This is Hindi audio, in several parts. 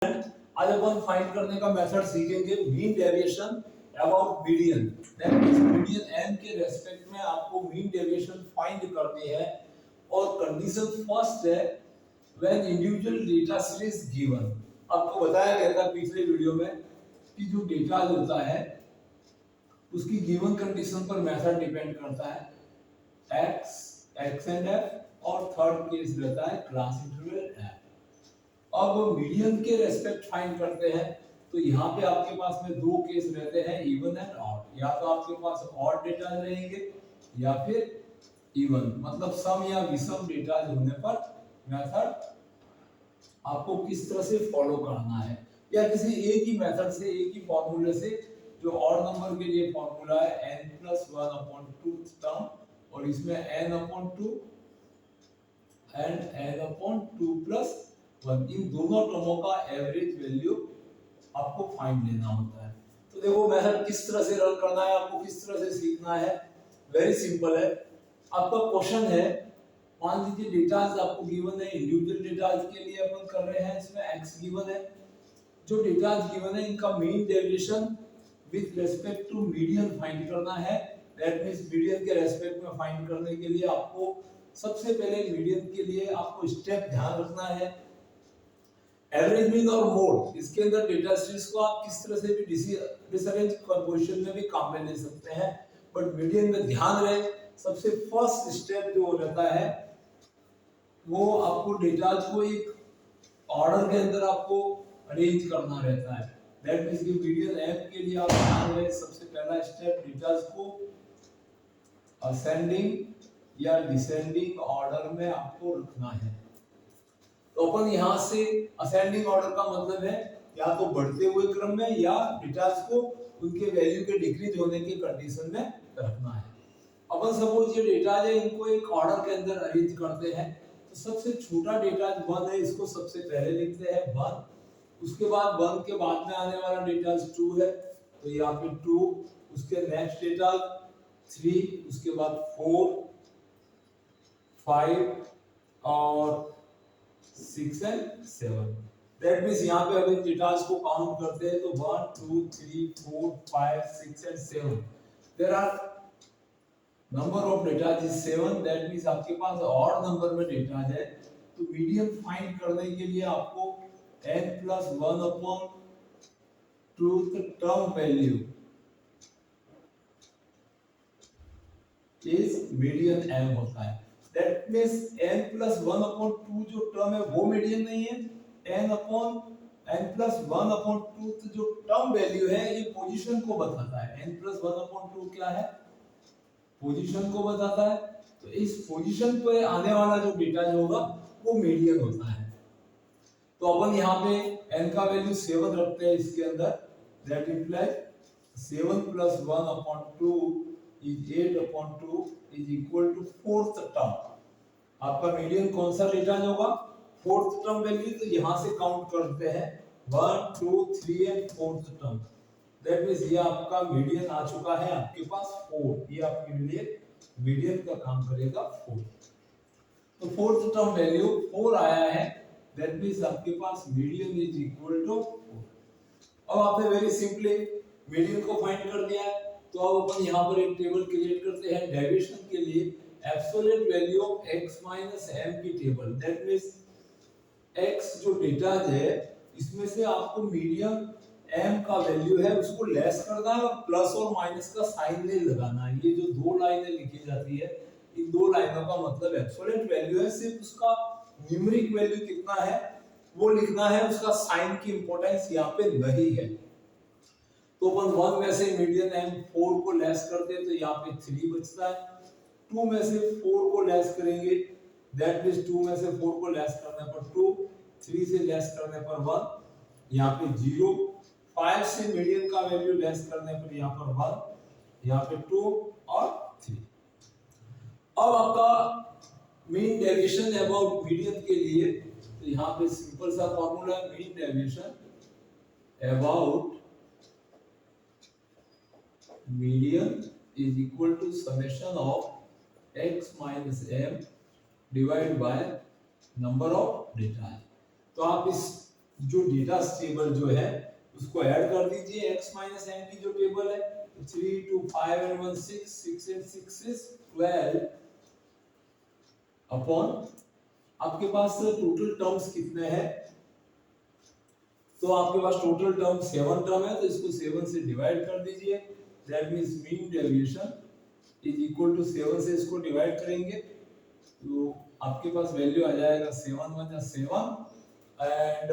आज अपन फाइंड करने का मेथड सीखेंगे mean deviation about median. That means median m के रेस्पेक्ट में आपको मीन डेविएशन फाइंड करनी है और कंडीशन फर्स्ट है when individual data series given. आपको बताया गया था पिछले वीडियो में कि जो डेटा होता है उसकी गिवन कंडीशन पर मेथड डिपेंड करता है x एंड f और थर्ड केस रहता है क्लास इंटरवल f। अब मीडियन के रेस्पेक्ट फाइंड करते हैं तो यहाँ पे आपके पास में दो केस रहते हैं इवन एंड ऑड। या तो आपके पास ऑड डेटा रहेंगे या फिर इवन, मतलब सम या विषम डेटा होने पर मेथड आपको किस तरह से फॉलो करना है या किसी एक ही मेथड से एक ही फॉर्मूले से। जो ऑड नंबर के लिए फॉर्मूला है n+1/2 टर्म और इसमें n/2 एंड n/2+1 इन दोनों टर्मों का एवरेज वैल्यू आपको फाइंड लेना होता है। तो देखो मेथड किस तरह से रन करना है, आपको किस तरह से सीखना है। वेरी सिंपल है। आपका क्वेश्चन है, मान लीजिए डेटाज आपको गिवन है, इंडिविजुअल डेटाज के लिए अपन कर रहे हैं, इसमें x गिवन है। जो डेटाज गिवन है इनका mean deviation with respect to median find करना है। दैट मींस मीडियन के रेस्पेक्ट में फाइंड करने के लिए आपको सबसे पहले मीडियन के लिए आपको स्टेप ध्यान रखना है। एवरेज मीन और मोड, इसके अंदर डेटा सीरीज को आप किस तरह से भी डिसअरेंज कंपोजिशन में भी काम में ले सकते हैं, बट मीडियन में ध्यान रहे सबसे फर्स्ट स्टेप जो रहता है वो आपको डेटाज को एक ऑर्डर के अंदर आपको अरेंज करना रहता है। दैट मींस कि मीडियन ऐप के लिए आप ध्यान रहे सबसे पहला स्टेप डेटाज को असेंडिंग या डिसेंडिंग ऑर्डर में आपको रखना है। तो अपन यहाँ से असेंडिंग ऑर्डर का मतलब है या तो बढ़ते हुए क्रम में या डेटास को उनके वैल्यू के डिक्रीज होने की कंडीशन में रखना है। अपन सपोज ये डेटा है इनको एक ऑर्डर के अंदर अरेंज करते हैं तो सबसे छोटा डेटा 1 है, इसको सबसे पहले लिखते हैं 1। उसके बाद 1 के बाद में आने वाला डेटा 2 है तो यहाँ पे 2, उसके नेक्स्ट डेटा 3, उसके बाद 4, 5 और 6 एंड 7। दैट मींस यहाँ पे अगर डेटास को काउंट करते हैं तो 1 2 3 4 5 6 and 7 there are number of data is 7। That means आपके पास ऑड नंबर में डेटा है। तो मीडियन फाइंड करने के लिए आपको n+1/2 term value is median m होता है। दैट मींस n+1/2 जो टर्म है वो मीडियन नहीं है। n+1/2 जो टर्म वैल्यू है ये पोजीशन को बताता है। n+1/2 क्या है? पोजीशन को बताता है। तो इस पोजीशन पे आने वाला जो डेटा जो होगा वो मीडियन होता है। तो अपन यहाँ पे n का वैल्यू 7 रखते हैं इसके अंदर। That implies 7+1/2 is 8/2 is equal to fourth term. आपका मीडियन कौन सा डेटा होगा? Fourth term value. तो यहाँ से काउंट करते हैं 1 2 3 and fourth term. That means ये आपका मीडियन आ चुका है आपके पास 4। ये आपके लिए मीडियन का काम करेगा 4। तो फोर्थ टर्म वैल्यू 4 आया है। दैट मींस आपके पास मीडियन इज इक्वल टू 4। अब आपने वेरी सिंपली मीडियन को फाइंड कर दिया है। तो अब अपन यहाँ पर एक टेबल क्रिएट करते हैं डेविएशन के लिए absolute value of x - m की टेबल। दैट मींस x जो डेटा है इसमें से आपको मीडियन m का वैल्यू है उसको लेस करना है और प्लस और माइनस का साइन नहीं लगाना है। ये जो दो लाइनें लिखी जाती है इन दो लाइनों का मतलब एब्सोल्यूट वैल्यू है, सिर्फ उसका न्यूमेरिक वैल्यू कितना है वो लिखना है, उसका साइन की इंपॉर्टेंस यहाँ पे नहीं है। तो अपन 1 में से मीडियन m 4 को लेस करते हैं तो यहाँ पे 3 बचता है। 2 में से 4 को लेस करेंगे दैट मींस 2 में से 4 को लेस करने पर 2, 3 से लेस करने पर 1, यहाँ पे 0, 5 से मीडियन का वैल्यू लेस करने पर यहाँ पर 1, यहाँ पे 2 और 3। अब आपका मीन डेविएशन अबाउट मीडियन के लिए तो यहाँ पे सिंपल सा फॉर्मूला है mean deviation about median is equal to summation of x minus m divided by number of data। तो आप इस जो डेटा टेबल जो है उसको ऐड कर दीजिए x माइनस m की जो टेबल है, 3 2 5 and 1 6 6 and 6 is 12 अपॉन आपके पास टोटल टर्म्स कितने हैं, तो आपके पास टोटल टर्म 7 टर्म है, तो इसको 7 से डिवाइड कर दीजिए। That means mean deviation is equal to 7 से इसको डिवाइड करेंगे तो आपके पास वैल्यू आ जाएगा 7 1 7 एंड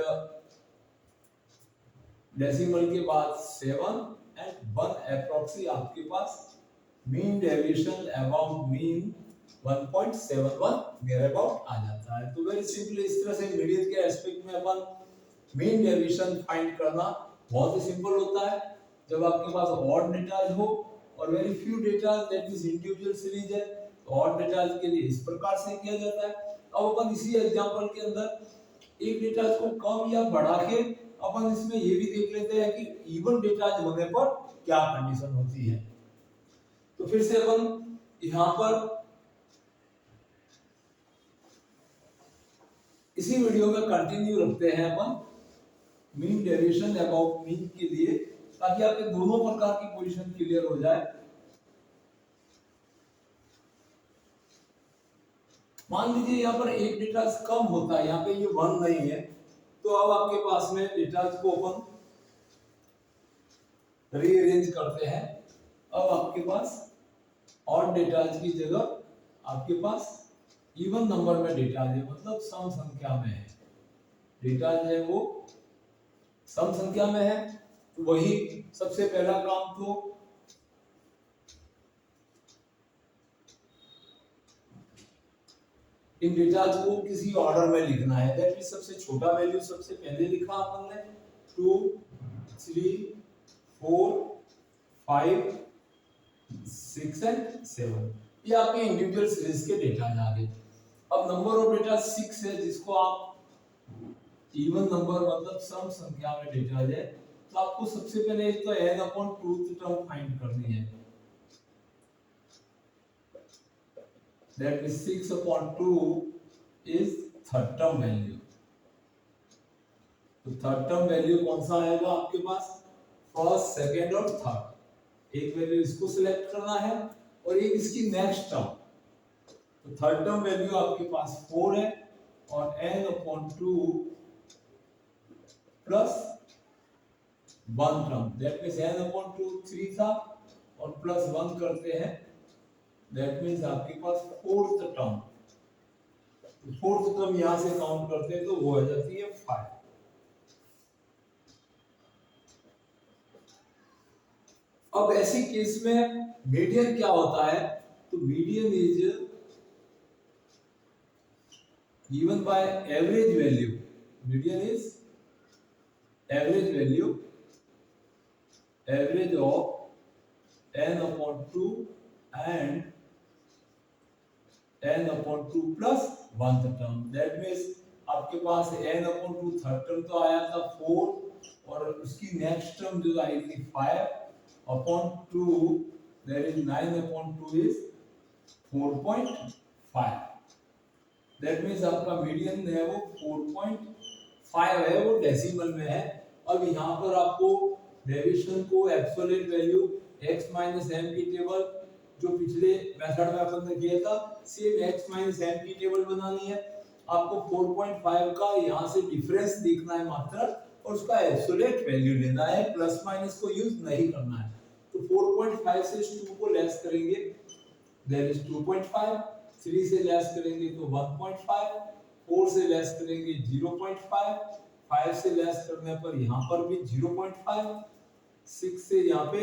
डेसिमल के बाद 7 एंड 1 अप्रॉक्सी आपके पास mean deviation about mean 1.71 near about आ जाता है। तो वेरी सिंपली इस तरह से मीडियन के एस्पेक्ट में अपन मीन डेविएशन फाइंड करना बहुत ही सिंपल होता है। जब आपके पास ऑड डेटा हो और very few data that is individual series है, तो ऑड डेटा के लिए इस प्रकार से किया जाता है। अब अपन इसी एग्जांपल के अंदर एक डेटा को कम या बढ़ा के अपन इसमें ये भी देख लेते हैं कि इवन डेटा होने पर क्या कंडीशन होती है। तो फिर से अपन यहाँ पर इसी वीडियो में कंटिन्यू रखते हैं अपन मीन डेविएशन अबाउट मीन के लिए, ताकि आपके दोनों प्रकार की पोजीशन क्लियर हो जाए। मान लीजिए यहाँ पर एक डेटा कम होता है, यहाँ पे ये 1 नहीं है, तो अब आपके पास में डेटा को अपन रीअरेंज करते हैं। अब आपके पास ऑड डेटा की जगह आपके पास इवन नंबर में डेटा है, मतलब सम संख्या में है। डेटा जो है वो सम संख्या में है, तो वही सबसे पहला काम तो इन डेटा को किसी ऑर्डर में लिखना है। दैट मींस सबसे छोटा वैल्यू सबसे पहले लिखा अपन ने 2 3 4 5 6 एंड 7, ये आपके इंडिविजुअल सीरीज के डेटा आ गए। अब नंबर ऑफ डेटा 6 है, जिसको आप इवन नंबर मतलब सम संख्या में डेटा है, तो आपको सबसे पहले एक तो n अपॉन 2 टर्म फाइंड करनी है। That is 6 upon 2 is third term value. तो थर्ड टर्म वैल्यू कौन सा आएगा आपके पास, फर्स्ट सेकंड और थर्ड। एक वैल्यू इसको सिलेक्ट करना है और एक इसकी नेक्स्ट टर्म। तो थर्ड टर्म वैल्यू आपके पास 4 है और n upon 2 plus 1 term, that means n upon 2 3 था और प्लस 1 करते हैं, दैट मींस आपके पास फोर्थ टर्म। तो फोर्थ टर्म यहां से काउंट करते हैं तो वो आ जाती है 5। अब ऐसी केस में मीडियन क्या होता है, तो median is given by average value। median is average value, average of n upon 2 and n upon 2 plus 1th term। that means आपके पास n upon 2 थर्ड टर्म तो आया था 4 और उसकी नेक्स्ट टर्म जो आई थी 5 upon 2, there is 9 upon 2 is 4.5। That means आपका मीडियन है वो 4.5 है, वो डेसिमल में है। अब यहाँ पर आपको डेविएशन को absolute value x minus m की टेबल जो पिछले मेथड में अपन ने किया था सेम x माइनस m की टेबल बनानी है। आपको 4.5 का यहाँ से डिफरेंस देखना है मात्र और उसका एब्सोल्यूट वैल्यू लेना है, प्लस माइनस को यूज नहीं करना है। तो 4.5 से 2 को लेस करेंगे, देयर इज 2.5, 3 से लेस करेंगे तो 1.5, 4 से लेस करेंगे 0.5, 5 से लेस करने पर यहाँ पर भी 0.5, 6 से यहाँ पे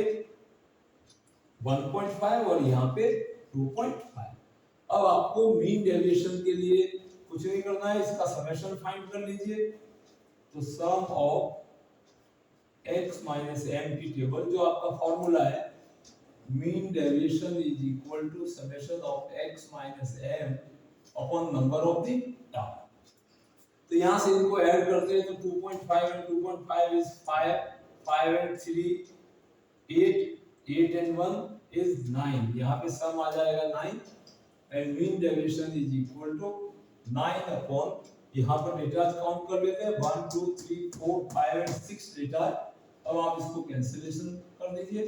1.5 और यहाँ पे 2.5। अब आपको मीन डेविएशन के लिए कुछ नहीं करना है, इसका समेशन फाइंड कर लीजिए। तो सम ऑफ x माइनस m की टेबल जो आपका फॉर्मूला है mean deviation is equal to summation of x minus m upon number of the term। तो यहाँ से इनको ऐड करते हैं तो 2.5 and 2.5 is 5, 5 and 3 8, 8 and 1 is 9। यहाँ पे सम आ जाएगा 9 and mean deviation is equal to 9 upon यहाँ पर डेटा काउंट कर लेते हैं 1 2 3 4 5 एंड 6 डेटा। अब आप इसको कैंसिलेशन कर दीजिए।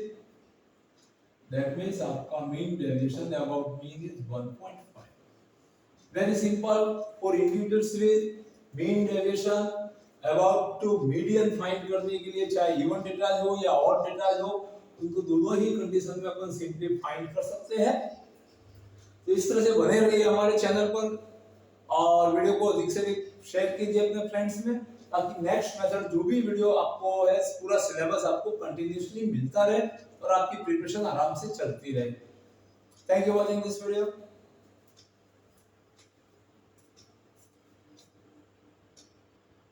दैट मींस आपका mean deviation about mean is 1.5। Very simple. For individual series mean deviation about to median find करने के लिए चाहे इवन डेटा हो या ऑड डेटा हो, उनको दोनों ही कंडीशन में अपन सिंपली फाइंड कर सकते हैं। तो इस तरह से बने रहिए हमारे चैनल पर और वीडियो को अधिक से अधिक शेयर कीजिए अपने फ्रेंड्स में, ताकि नेक्स्ट मेथड जो भी वीडियो आपको है पूरा सिलेबस आपको कंटिन्यूअसली मिलता रहे और आपकी प्रिपरेशन आराम से चलती रहे। Thank you for watching this video.